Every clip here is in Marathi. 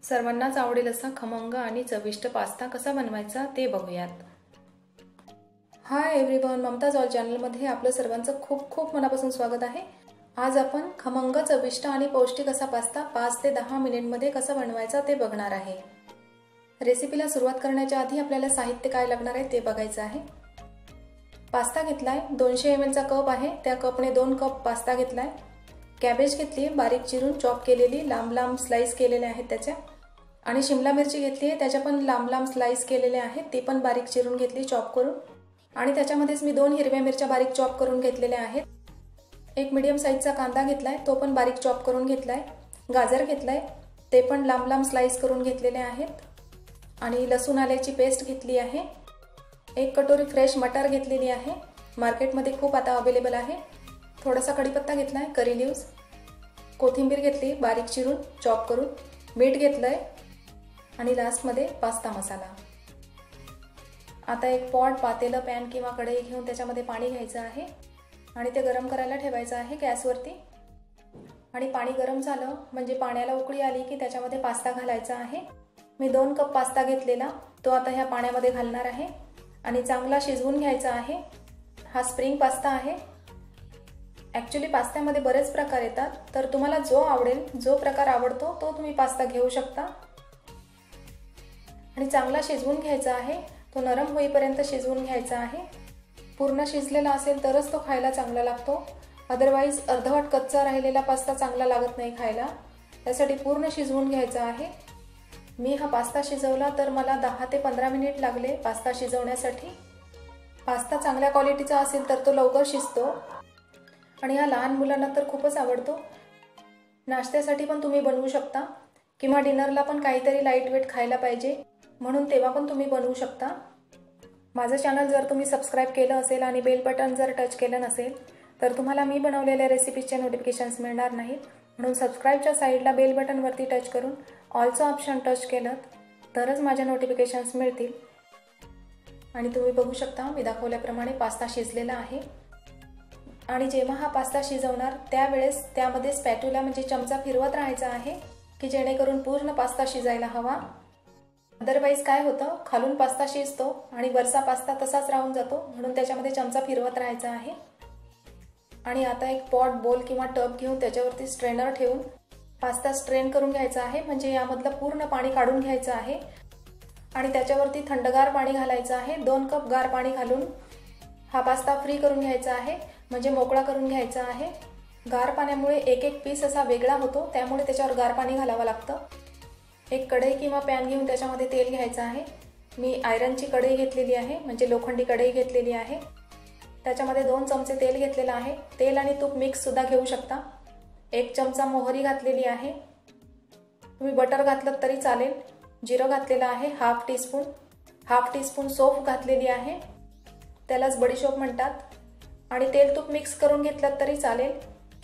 सर्वांनाच आवडेल असा खमंग आणि चविष्ट पास्ता कसा बनवायचा ते बघूयात। हाय एव्हरीवन, ममताज ऑल चॅनलमध्ये आपलं सर्वांचं खूप खूप मनापासून स्वागत आहे। आज आपण खमंग चविष्ट आणि पौष्टिक असा पास्ता 5 ते 10 मिनिटांमध्ये कसा बनवायचा ते बघणार आहे। रेसिपीला सुरुवात करण्याच्या आधी आपल्याला साहित्य काय लागणार आहे ते बघायचं आहे। पास्ता घेतलाय, 200 ml चा कप आहे, त्या कपने 2 कप पास्ता घेतलाय। कॅबेज घेतली बारीक चिरून चॉप केलेली, लांब लांब स्लाइस केलेले आहेत त्याच्या। आणि शिमला मिरची घेतली आहे, त्याच्या पण लांब लांब स्लाइस केलेले आहेत, ती पण बारीक चिरून घेतली चॉप करून। आणि त्याच्यामध्येच मी 2 हिरव्या मिरच्या बारीक चॉप करून घेतलेल्या आहेत। एक मीडियम साइजचा कांदा घेतलाय, तो पण बारीक चॉप करून घेतलाय। गाजर घेतलाय, ते पण लांब लांब स्लाइस करून घेतलेले आहेत। आणि लसूण आल्याची पेस्ट घेतली आहे। एक कटोरी फ्रेश मटर घेतलेली आहे, मार्केटमध्ये खूप आता अवेलेबल आहे। थोडासा कढीपत्ता घेतलाय, करी लीव्स, कोथिंबीर घेतली बारीक चिरून चॉप करून, मीठ घेतलंय आणि लास्ट मध्ये पास्ता मसाला। आता एक पॉट, पातेलं, पॅन किंवा कढई घेऊन त्याच्यामध्ये पाणी घ्यायचं आहे आणि ते गरम करायला ठेवायचं आहे गॅसवरती। आणि पाणी गरम झालं म्हणजे पाण्याला उकळी आली की त्याच्यामध्ये पास्ता घालायचा आहे। मी 2 कप पास्ता घेतलेला, तो आता ह्या पाण्यामध्ये घालणार आहे आणि चांगला शिजवून घ्यायचा आहे। हा स्प्रिंग पास्ता आहे। ॲक्च्युअली पास्त्यामध्ये बरेच प्रकार येतात, तर तुम्हाला जो आवडेल, जो प्रकार आवडतो तो तुम्ही पास्ता घेऊ शकता। आणि चांगला शिजवून घ्यायचा आहे, तो नरम होईपर्यंत शिजवून घ्यायचा आहे। पूर्ण शिजलेला असेल तरच तो खायला चांगला लागतो, अदरवाइज अर्धवट कच्चा राहिलेला पास्ता चांगला लागत नाही खायला। त्यासाठी पूर्ण शिजवून घ्यायचा आहे। मी हा पास्ता शिजवला तर मला 10 ते 15 मिनिट लागले पास्ता शिजवण्यासाठी। पास्ता चांगल्या क्वालिटीचा असेल तर तो लवकर शिजतो आणि हा लहान मुलांना तर खूपच आवडतो। नाश्त्यासाठी पण तुम्ही बनवू शकता किंवा डिनरला पण काहीतरी लाईट वेट खायला पाहिजे म्हणून तेव्हा पण तुम्ही बनवू शकता। माझं चॅनल जर तुम्ही सबस्क्राइब केलं असेल आणि बेल बटन जर टच केलं नसेल तर तुम्हाला मी बनवलेल्या रेसिपीजचे नोटिफिकेशन्स मिळणार नाहीत, म्हणून सबस्क्राइबच्या साईडला बेल बटनवरती टच करून ऑलचं ऑप्शन टच केलं तरच माझ्या नोटिफिकेशन्स मिळतील। आणि तुम्ही बघू शकता मी दाखवल्याप्रमाणे पास्ता शिजलेला आहे। आणि जेव्हा हा पास्ता शिजवणार त्यावेळेस त्यामध्ये स्पॅट्युला म्हणजे चमचा फिरवत राहायचा आहे की जेणेकरून पूर्ण पास्ता शिजायला हवा। अदरवाइज काय होतं, खालून पास्ता शिजतो आणि वरचा पास्ता तसाच राहून जातो, म्हणून त्याच्यामध्ये चमचा फिरवत राहायचा आहे। आणि आता एक पॉट, बोल किंवा टब घेऊन त्याच्यावरती स्ट्रेनर ठेवून पास्ता स्ट्रेन करून घ्यायचा आहे, म्हणजे यामधलं पूर्ण पाणी काढून घ्यायचं आहे। आणि त्याच्यावरती थंडगार पाणी घालायचं आहे। 2 कप गार पाणी घालून हा पास्ता फ्री करून घ्यायचा आहे, म्हणजे मोकळा करून घ्यायचा आहे। गार पाण्यामुळे एक एक पीस असा वेगळा होतो, त्यामुळे त्याच्यावर गार पाणी घालावं लागतं। एक कढई किंवा पॅन घेऊन त्याच्यामध्ये तेल घ्यायचं आहे। मी आयरनची कढई घेतलेली आहे, म्हणजे लोखंडी कढई घेतलेली आहे। त्याच्यामध्ये 2 चमचे तेल घेतलेलं आहे। तेल आणि तूप मिक्स सुद्धा घेऊ शकता। 1 चमचा मोहरी घातलेली आहे। तुम्ही बटर घातलं तरी चालेल। जिरं घातलेलं आहे हाफ टीस्पून सौंफ घातलेली आहे, त्यालाच बडीशोप म्हणतात। आणि तेल तूप मिक्स करून घेतलं तरी चालेल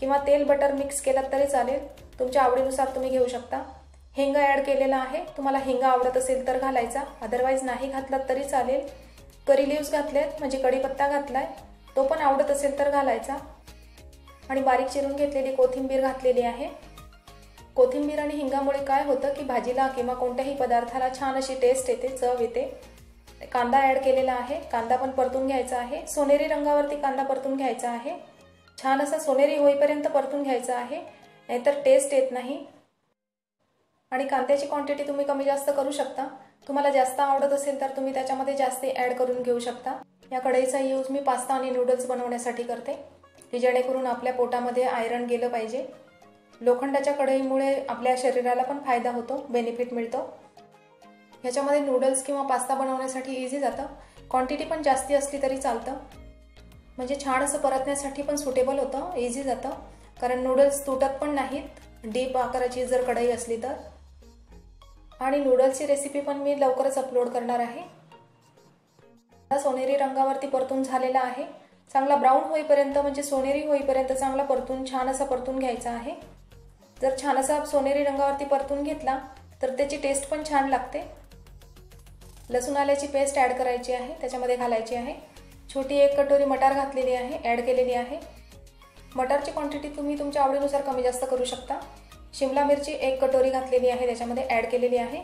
किंवा तेल बटर मिक्स केलं तरी चालेल, तुमच्या आवडीनुसार तुम्ही घेऊ शकता। हिंग ॲड केलेला आहे, तुम्हाला हिंग आवडत असेल तर घालायचा, अदरवाइज नाही घातला तरी चालेल। करी लीव्स घातलेत म्हणजे कढीपत्ता घातलाय, तो पण आवडत असेल तर घालायचा। आणि बारीक चिरून घेतलेली कोथिंबीर घातलेली आहे। कोथिंबीर आणि हिंगामुळे काय होतं की भाजीला किंवा कोणत्याही पदार्थाला छान अशी टेस्ट येते, चव येते। कांदा ॲड केलेला आहे, कांदा पण परतून घ्यायचा आहे। सोनेरी रंगावरती कांदा परतून घ्यायचा आहे, छान असा सोनेरी होईपर्यंत परतून घ्यायचा आहे, नाहीतर टेस्ट येत नाही। आणि कांद्याची क्वांटिटी तुम्ही कमी जास्त करू शकता, तुम्हाला जास्त आवडत असेल तर तुम्ही त्याच्यामध्ये जास्त ॲड करून घेऊ शकता। या कढईचा यूज मी पास्ता आणि नूडल्स बनवण्यासाठी करते, की जेणेकरून आपल्या पोटामध्ये आयरन गेलं पाहिजे। लोखंडाच्या कढईमुळे आपल्या शरीराला पण फायदा होतो, बेनिफिट मिळतो। ह्याच्यामध्ये नूडल्स किंवा पास्ता बनवण्यासाठी इझी जातं, क्वांटिटी पण जास्ती असली तरी चालतं, म्हणजे छान असं परतण्यासाठी पण सुटेबल होतं, इझी जातं, कारण नूडल्स तुटत पण नाहीत डीप आकाराची जर कढई असली तर। आणि नूडल्सची रेसिपी पण मी लवकरच अपलोड करणार आहे। सोनेरी रंगावरती परतून झालेला आहे, चांगला ब्राऊन होईपर्यंत म्हणजे सोनेरी होईपर्यंत चांगला परतून छान असा परतून घ्यायचा आहे। जर छान असा सोनेरी रंगावरती परतून घेतला तर त्याची टेस्ट पण छान लागते। लसूण आल्याची पेस्ट ॲड करायची आहे, त्याच्यामध्ये घालायची आहे। छोटी 1 कटोरी मटार घातलेली आहे, ॲड केलेली आहे। मटारची क्वांटिटी तुम्ही तुमच्या आवडीनुसार कमी जास्त करू शकता। शिमला मिरची 1 कटोरी घातलेली आहे, त्याच्यामध्ये ॲड केलेली आहे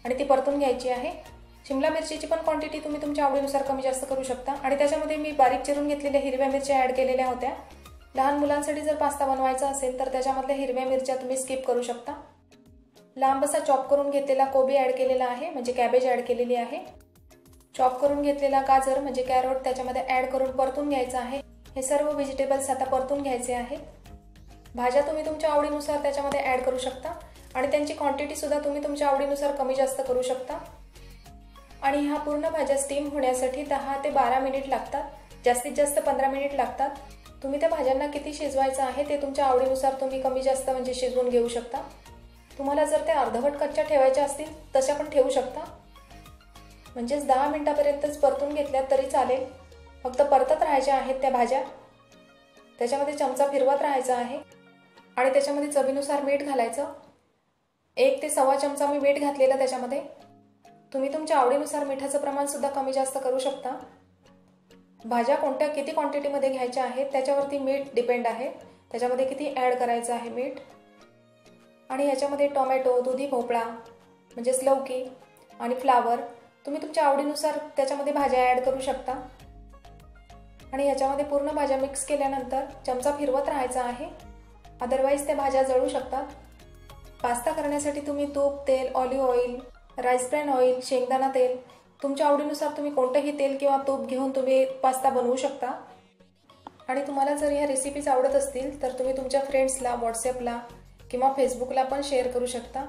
आणि ती परतून घ्यायची आहे। शिमला मिरचीची पण क्वांटिटी तुम्ही तुमच्या आवडीनुसार कमी जास्त करू शकता। आणि त्याच्यामध्ये मी बारीक चिरून घेतलेल्या हिरव्या मिरच्या ॲड केलेल्या होत्या। लहान मुलांसाठी जर पास्ता बनवायचा असेल तर त्याच्यामधल्या हिरव्या मिरच्या तुम्ही स्किप करू शकता। लांब असा चॉप करून घेतलेला कोबी ॲड केलेला आहे, म्हणजे कॅबेज ॲड केलेली आहे। चॉप करून घेतलेला गाजर म्हणजे कॅरट त्याच्यामध्ये ॲड करून परतून घ्यायचं आहे। हे सर्व व्हेजिटेबल्स आता परतून घ्यायचे आहेत। भाज्या तुम्ही तुमच्या आवडीनुसार त्याच्यामध्ये ॲड करू शकता आणि त्यांची क्वांटिटी सुद्धा तुम्ही तुमच्या आवडीनुसार कमी जास्त करू शकता। आणि ह्या पूर्ण भाज्या स्टीम होण्यासाठी 10 ते 12 मिनिट लागतात, जास्तीत जास्त 15 मिनिट लागतात। तुम्ही त्या भाज्यांना किती शिजवायचं आहे ते तुमच्या आवडीनुसार तुम्ही कमी जास्त म्हणजे शिजवून घेऊ शकता। तुम्हाला जर ते अर्धवट कच्च्या ठेवायच्या असतील तशा पण ठेवू शकता, म्हणजेच 10 मिनिटापर्यंतच परतून घेतल्या तरी चालेल। फक्त परतत राहायच्या आहेत त्या भाज्या, त्याच्यामध्ये चमचा फिरवत राहायचा आहे आणि त्याच्यामध्ये चवीनुसार मीठ घालायचं। 1 ते सव्वा चमचा मी मीठ घातलेलं त्याच्यामध्ये। तुम्ही तुमच्या आवडीनुसार मिठाचं प्रमाण सुद्धा कमी जास्त करू शकता। भाज्या कोणत्या किती क्वांटिटीमध्ये घ्यायच्या आहेत त्याच्यावरती मीठ डिपेंड आहे, त्याच्यामध्ये किती ॲड करायचं आहे मीठ। आणि याच्यामध्ये टोमॅटो, दुधी भोपळा म्हणजेच लौकी आणि फ्लावर तुम्ही तुमच्या आवडीनुसार त्याच्यामध्ये भाज्या ॲड करू शकता। आणि याच्यामध्ये पूर्ण भाज्या मिक्स केल्यानंतर चमचा फिरवत राहायचा आहे, अदरवाईज त्या भाज्या जळू शकतात। पास्ता करण्यासाठी तुम्ही तूप, तेल, olive oil, rice bran oil, शेंगदाणा तेल तुमच्या आवडीनुसार तुम्ही कोणतंही तेल किंवा तूप घेऊन तुम्ही पास्ता बनवू शकता। आणि तुम्हाला जर ह्या रेसिपीज आवडत असतील तर तुम्ही तुमच्या फ्रेंड्सला व्हॉट्सॲपला किंवा फेसबुकला पण शेअर करू शकता।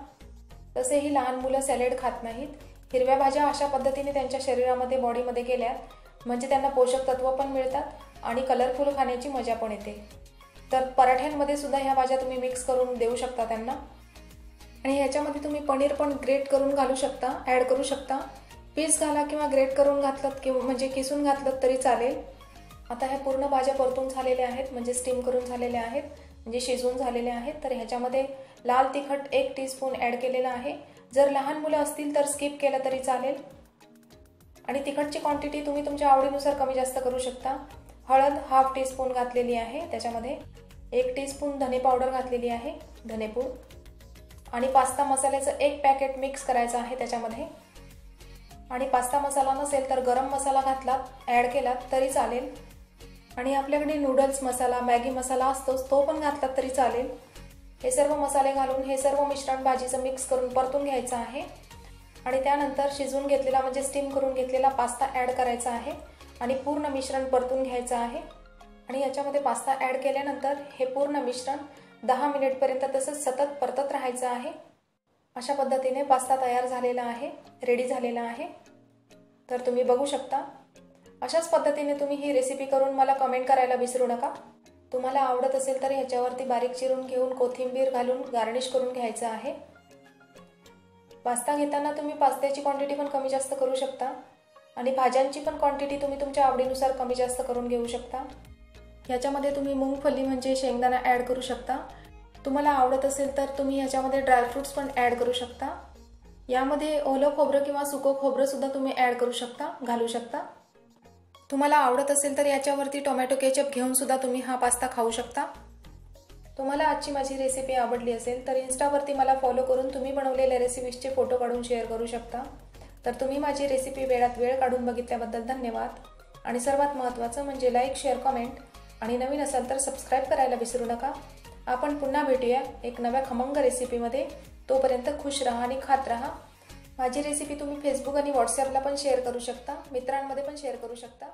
तसेही लहान मुलं सॅलड खात नाहीत, हिरव्या भाज्या अशा पद्धतीने त्यांच्या शरीरामध्ये बॉडीमध्ये गेल्यात म्हणजे त्यांना पोषक तत्व पण मिळतात आणि कलरफुल खाण्याची मजा पण येते। तर पराठ्यांमध्ये सुद्धा ह्या भाज्या तुम्ही मिक्स करून देऊ शकता त्यांना। आणि ह्याच्यामध्ये तुम्ही पनीर पण ग्रेट करून घालू शकता, ॲड करू शकता। पीस घाला किंवा ग्रेट करून घातलं किंवा म्हणजे किसून घातलं तरी चालेल। आता ह्या पूर्ण भाज्या परतून झालेल्या आहेत, म्हणजे स्टीम करून झालेल्या आहेत, म्हणजे शिजवून झालेल्या आहेत। तर ह्याच्यामध्ये लाल तिखट 1 टीस्पून ॲड केलेला आहे। जर लहान मुलं असतील तर स्किप केलं तरी चालेल। आणि तिखटची क्वांटिटी तुम्ही तुमच्या आवडीनुसार कमी जास्त करू शकता। हळद 1/2 टीस्पून घातलेली आहे, त्याच्यामध्ये 1 टीस्पून धने पावडर घातलेली आहे, धनेपूड। आणि पास्ता मसाल्याचं 1 पॅकेट मिक्स करायचं आहे त्याच्यामध्ये। आणि पास्ता मसाला नसेल तर गरम मसाला घातलात, ॲड केलात तरी चालेल। आणि आपल्याकडे नूडल्स मसाला, मॅगी मसाला असतोच, तो पण घातलात तरी चालेल। हे सर्व मसाले घालून हे सर्व मिश्रण भाजीचं मिक्स करून परतून घ्यायचं आहे। आणि त्यानंतर शिजवून घेतलेला म्हणजे स्टीम करून घेतलेला पास्ता ॲड करायचा आहे आणि पूर्ण मिश्रण परतून घ्यायचं आहे। आणि याच्यामध्ये पास्ता ॲड केल्यानंतर हे पूर्ण मिश्रण 10 मिनिटपर्यंत तसंच सतत परतत राहायचं आहे। अशा पद्धतीने पास्ता तयार झालेला आहे, रेडी झालेला आहे। तर तुम्ही बघू शकता। अशाच पद्धतीने तुम्ही ही रेसिपी करून मला कमेंट करायला विसरू नका। तुम्हाला आवडत असेल तर ह्याच्यावरती बारीक चिरून घेऊन कोथिंबीर घालून गार्निश करून घ्यायचं आहे। पास्ता घेताना तुम्ही पास्त्याची क्वांटिटी पण कमी जास्त करू शकता आणि भाज्यांची पण क्वांटिटी तुम्ही तुमच्या आवडीनुसार कमी जास्त करून घेऊ शकता। ह्याच्यामध्ये तुम्ही मूंगफली म्हणजे शेंगदाणा ॲड करू शकता। तुम्हाला आवडत असेल तर तुम्ही ह्याच्यामध्ये ड्रायफ्रुट्स पण ॲड करू शकता। यामध्ये ओलं खोबरं किंवा सुकं खोबरं सुद्धा तुम्ही ॲड करू शकता, घालू शकता। तुम्हाला आवडत असेल तर याच्यावरती टोमॅटो केचप घेऊन सुद्धा तुम्ही हा पास्ता खाऊ शकता। तुम्हाला आजची माझी रेसिपी आवडली असेल तर इन्स्टावरती मला फॉलो करून तुम्ही बनवलेल्या रेसिपीजचे फोटो काढून शेअर करू शकता। तर तुम्ही माझी रेसिपी वेळात वेळ काढून बघितल्याबद्दल धन्यवाद। आणि सर्वात महत्त्वाचं म्हणजे लाईक, शेअर, कमेंट आणि नवीन असाल तर सबस्क्राईब करायला विसरू नका। आपण पुन्हा भेटूया एक नव्या खमंग रेसिपीमध्ये। तोपर्यंत खुश राहा आणि खात राहा। माझी रेसिपी तुम्ही फेसबुक आणि व्हॉट्सॲपला पण शेअर करू शकता, मित्रांमध्ये पण शेअर करू शकता।